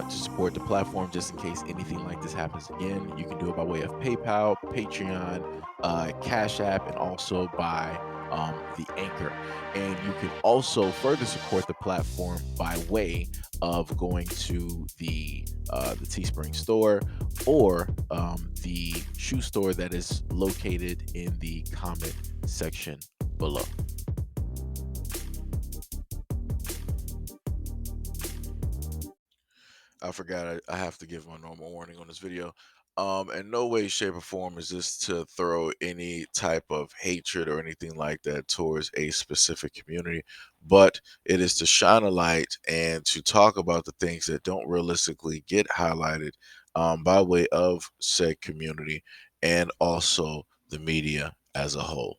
to support the platform just in case anything like this happens again, you can do it by way of PayPal, Patreon, Cash App, and also by the Anchor. And you can also further support the platform by way of going to the Teespring store or the shoe store that is located in the comment section below. I forgot I have to give my normal warning on this video. In no way, shape, or form is this to throw any type of hatred or anything like that towards a specific community, but it is to shine a light and to talk about the things that don't realistically get highlighted by way of said community and also the media as a whole.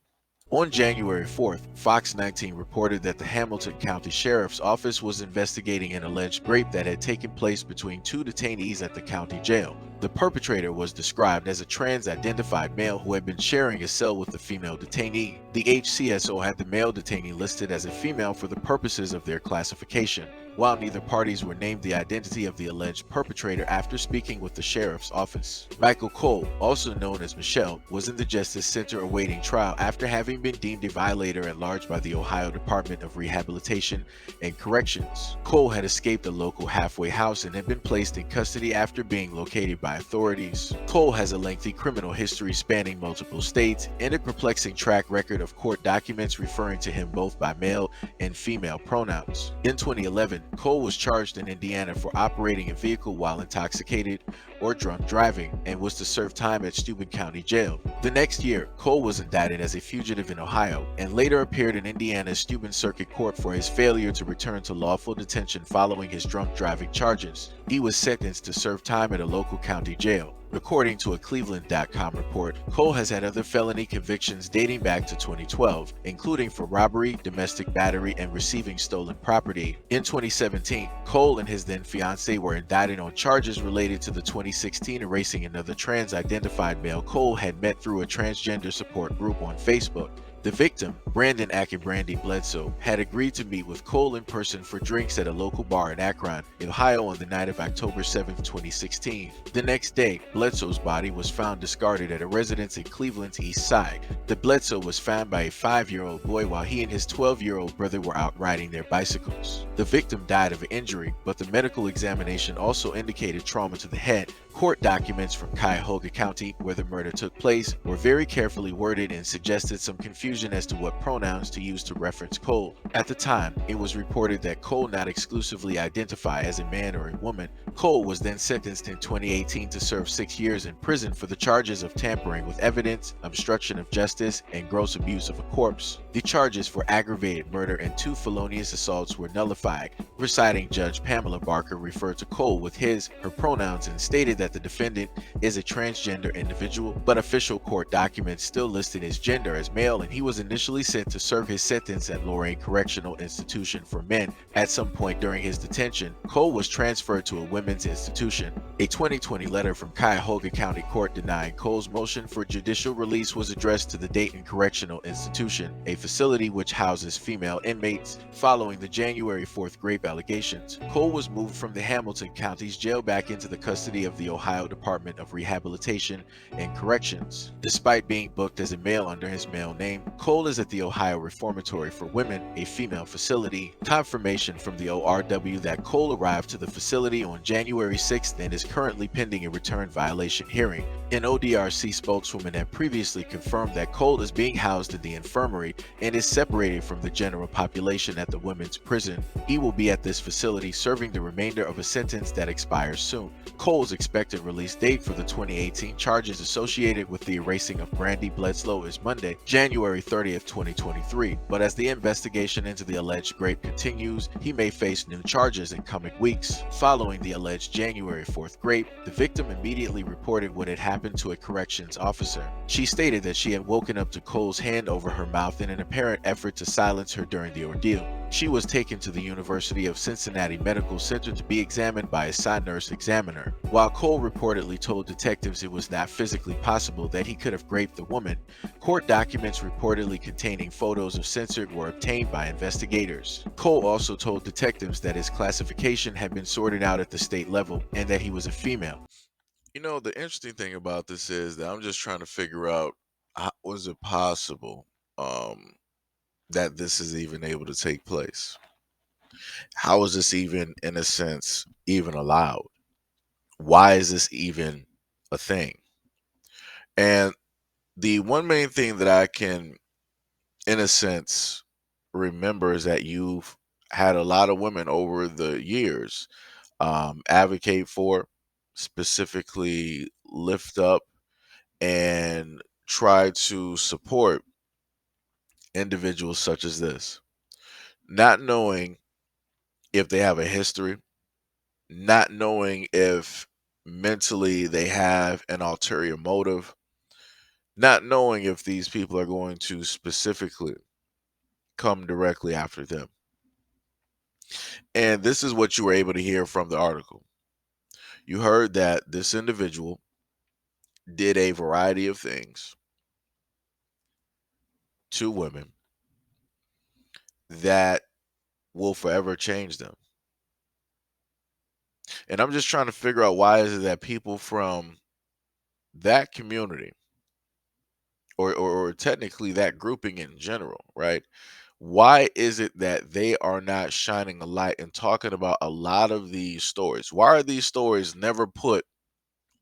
On January 4th, Fox 19 reported that the Hamilton County Sheriff's Office was investigating an alleged rape that had taken place between two detainees at the county jail. The perpetrator was described as a trans-identified male who had been sharing a cell with the female detainee. The HCSO had the male detainee listed as a female for the purposes of their classification. While neither parties were named the identity of the alleged perpetrator after speaking with the sheriff's office. Michael Cole, also known as Michelle, was in the Justice Center awaiting trial after having been deemed a violator at large by the Ohio Department of Rehabilitation and Corrections. Cole had escaped a local halfway house and had been placed in custody after being located by authorities. Cole has a lengthy criminal history spanning multiple states and a perplexing track record of court documents referring to him both by male and female pronouns. In 2011, Cole was charged in Indiana for operating a vehicle while intoxicated or drunk driving and was to serve time at Steuben County Jail. The next year, Cole was indicted as a fugitive in Ohio and later appeared in Indiana's Steuben Circuit Court for his failure to return to lawful detention following his drunk driving charges. He was sentenced to serve time at a local county jail. According to a Cleveland.com report, Cole has had other felony convictions dating back to 2012, including for robbery, domestic battery, and receiving stolen property. In 2017, Cole and his then fiancée were indicted on charges related to the 2016 erasing another trans-identified male Cole had met through a transgender support group on Facebook. The victim, Brandon Brandy Bledsoe, had agreed to meet with Cole in person for drinks at a local bar in Akron, Ohio on the night of October 7, 2016. The next day, Bledsoe's body was found discarded at a residence in Cleveland's East Side. The Bledsoe was found by a 5-year-old boy while he and his 12-year-old brother were out riding their bicycles. The victim died of an injury, but the medical examination also indicated trauma to the head. Court documents from Cuyahoga County, where the murder took place, were very carefully worded and suggested some confusion as to what pronouns to use to reference Cole. At the time, it was reported that Cole not exclusively identify as a man or a woman. Cole was then sentenced in 2018 to serve 6 years in prison for the charges of tampering with evidence, obstruction of justice, and gross abuse of a corpse. The charges for aggravated murder and 2 felonious assaults were nullified. Presiding Judge Pamela Barker referred to Cole with her pronouns and stated that the defendant is a transgender individual, but official court documents still listed his gender as male, and he was initially sent to serve his sentence at Lorain Correctional Institution for Men. At some point during his detention, Cole was transferred to a women's institution. A 2020 letter from Cuyahoga County Court denying Cole's motion for judicial release was addressed to the Dayton Correctional Institution, a facility which houses female inmates. Following the January 4th rape allegations, Cole was moved from the Hamilton County's jail back into the custody of the Ohio Department of Rehabilitation and Corrections. Despite being booked as a male under his male name, Cole is at the Ohio Reformatory for Women, a female facility. Confirmation from the ORW that Cole arrived to the facility on January 6th and is currently pending a return violation hearing. An ODRC spokeswoman had previously confirmed that Cole is being housed in the infirmary and is separated from the general population at the women's prison. He will be at this facility serving the remainder of a sentence that expires soon. Cole's expected release date for the 2018 charges associated with the erasing of Brandy Bledsoe is Monday, January 30th, 2023, but as the investigation into the alleged rape continues, he may face new charges in coming weeks. Following the alleged January 4th rape, the victim immediately reported what had happened to a corrections officer. She stated that she had woken up to Cole's hand over her mouth in an apparent effort to silence her during the ordeal. She was taken to the University of Cincinnati Medical Center to be examined by a side nurse examiner. While Cole reportedly told detectives it was not physically possible that he could have raped the woman, court documents reportedly containing photos of censored were obtained by investigators. Cole also told detectives that his classification had been sorted out at the state level and that he was a female. You know, the interesting thing about this is that I'm just trying to figure out, how was it possible um, that this is even able to take place? How is this even, in a sense, even allowed? Why is this even a thing? And the one main thing that I can, in a sense, remember is that you've had a lot of women over the years advocate for, specifically lift up, and try to support individuals such as this, not knowing if they have a history, not knowing if mentally they have an ulterior motive, not knowing if these people are going to specifically come directly after them. And this is what you were able to hear from the article. You heard that this individual did a variety of things to women that will forever change them. And I'm just trying to figure out, why is it that people from that community, or technically that grouping in general, right? Why is it that they are not shining a light and talking about a lot of these stories? Why are these stories never put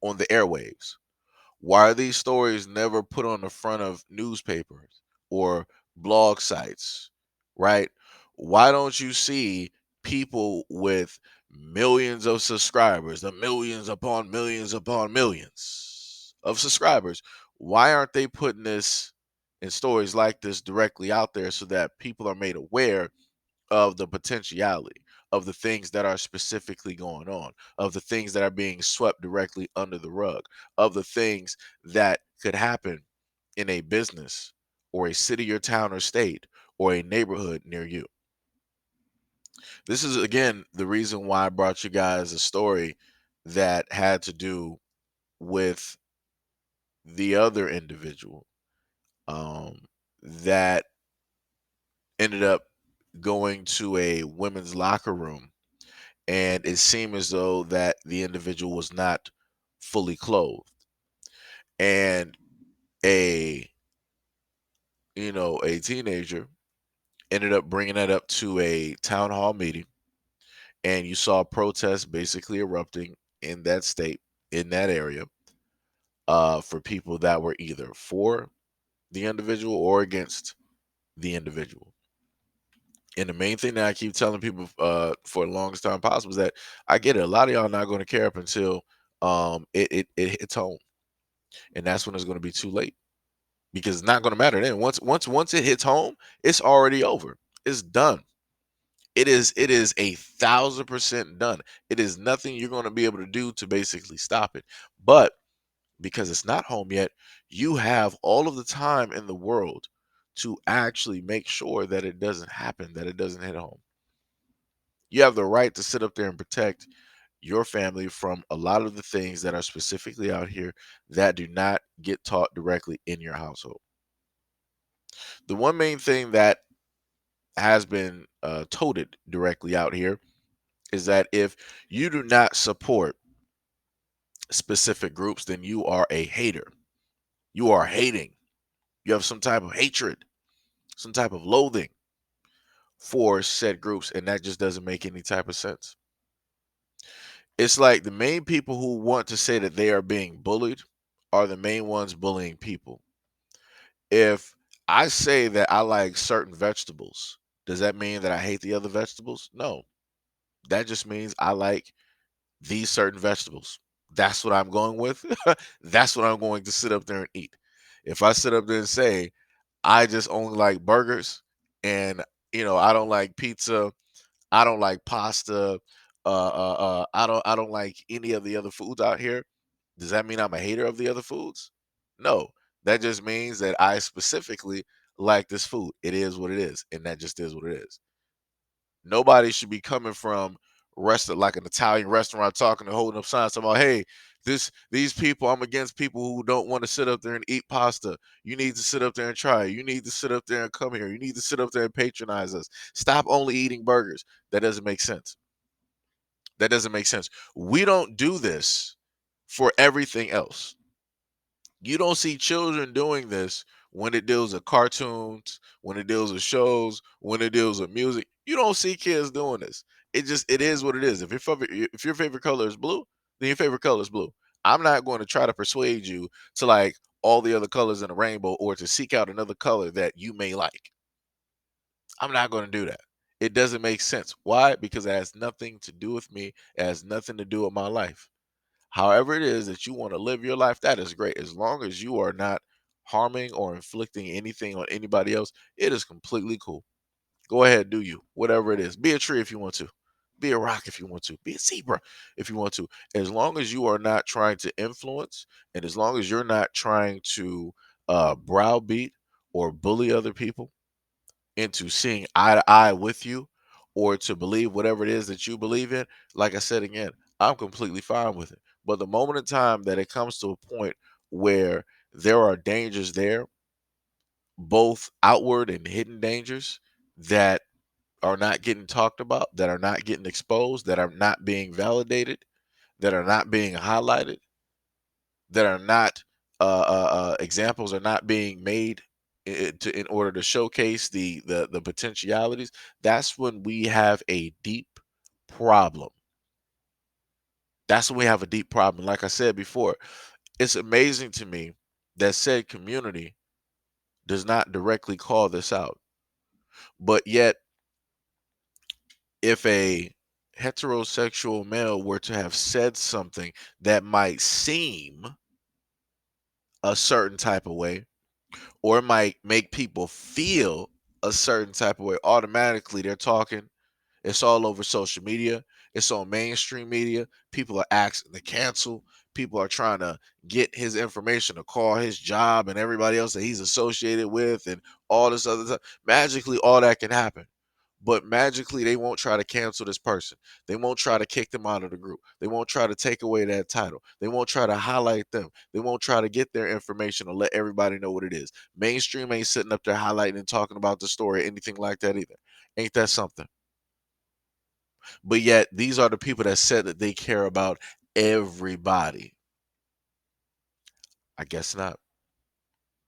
on the airwaves? Why are these stories never put on the front of newspapers or blog sites, right? Why don't you see people with millions of subscribers, the millions upon millions of subscribers? Why aren't they putting this in stories like this directly out there so that people are made aware of the potentiality of the things that are specifically going on, of the things that are being swept directly under the rug, of the things that could happen in a business or a city or town or state or a neighborhood near you? This is, again, the reason why I brought you guys a story that had to do with the other individual um, that ended up going to a women's locker room, and it seemed as though that the individual was not fully clothed, and a a teenager ended up bringing that up to a town hall meeting, and you saw protests basically erupting in that state, in that area, for people that were either for the individual or against the individual. And the main thing that I keep telling people for the longest time possible is that I get it. A lot of y'all not going to care up until it hits home, and that's when it's going to be too late, because it's not going to matter then. Once it hits home, it's already over. It's done. It is 1,000% done. It is nothing you're going to be able to do to basically stop it. But because it's not home yet, you have all of the time in the world to actually make sure that it doesn't happen, that it doesn't hit home. You have the right to sit up there and protect your family from a lot of the things that are specifically out here that do not get taught directly in your household. The one main thing that has been toted directly out here is that if you do not support specific groups, then you are a hater. You are hating. You have some type of hatred, some type of loathing for said groups, and that just doesn't make any type of sense. It's like the main people who want to say that they are being bullied are the main ones bullying people. If I say that I like certain vegetables, does that mean that I hate the other vegetables? No. That just means I like these certain vegetables. That's what I'm going with. That's what I'm going to sit up there and eat. If I sit up there and say I just only like burgers, and I don't like pizza, I don't like pasta, I don't like any of the other foods out here, does that mean I'm a hater of the other foods? No. That just means that I specifically like this food. It is what it is, and that just is what it is. Nobody should be coming from like an Italian restaurant talking and holding up signs talking about, hey, these people, I'm against people who don't want to sit up there and eat pasta. You need to sit up there and try it. You need to sit up there and come here. You need to sit up there and patronize us. Stop only eating burgers. That doesn't make sense. That doesn't make sense. We don't do this for everything else. You don't see children doing this when it deals with cartoons, when it deals with shows, when it deals with music. You don't see kids doing this. It is what it is. If your favorite color is blue, then your favorite color is blue. I'm not going to try to persuade you to like all the other colors in the rainbow or to seek out another color that you may like. I'm not going to do that. It doesn't make sense. Why? Because it has nothing to do with me. It has nothing to do with my life. However it is that you want to live your life, that is great. As long as you are not harming or inflicting anything on anybody else, it is completely cool. Go ahead, do you. Whatever it is. Be a tree if you want to. Be a rock if you want to. Be a zebra if you want to. As long as you are not trying to influence and as long as you're not trying to browbeat or bully other people into seeing eye to eye with you or to believe whatever it is that you believe in, like I said again, I'm completely fine with it. But the moment in time that it comes to a point where there are dangers there, both outward and hidden dangers that are not getting talked about, that are not getting exposed, that are not being validated, that are not being highlighted, that are not examples are not being made in order to showcase the potentialities. That's when we have a deep problem. That's when we have a deep problem. Like I said before, it's amazing to me that said community does not directly call this out, but yet if a heterosexual male were to have said something that might seem a certain type of way or it might make people feel a certain type of way, automatically they're talking. It's all over social media. It's on mainstream media. People are asking to cancel. People are trying to get his information to call his job and everybody else that he's associated with and all this other stuff. Magically, all that can happen. But magically, they won't try to cancel this person. They won't try to kick them out of the group. They won't try to take away that title. They won't try to highlight them. They won't try to get their information or let everybody know what it is. Mainstream ain't sitting up there highlighting and talking about the story or anything like that either. Ain't that something? But yet, these are the people that said that they care about everybody. I guess not.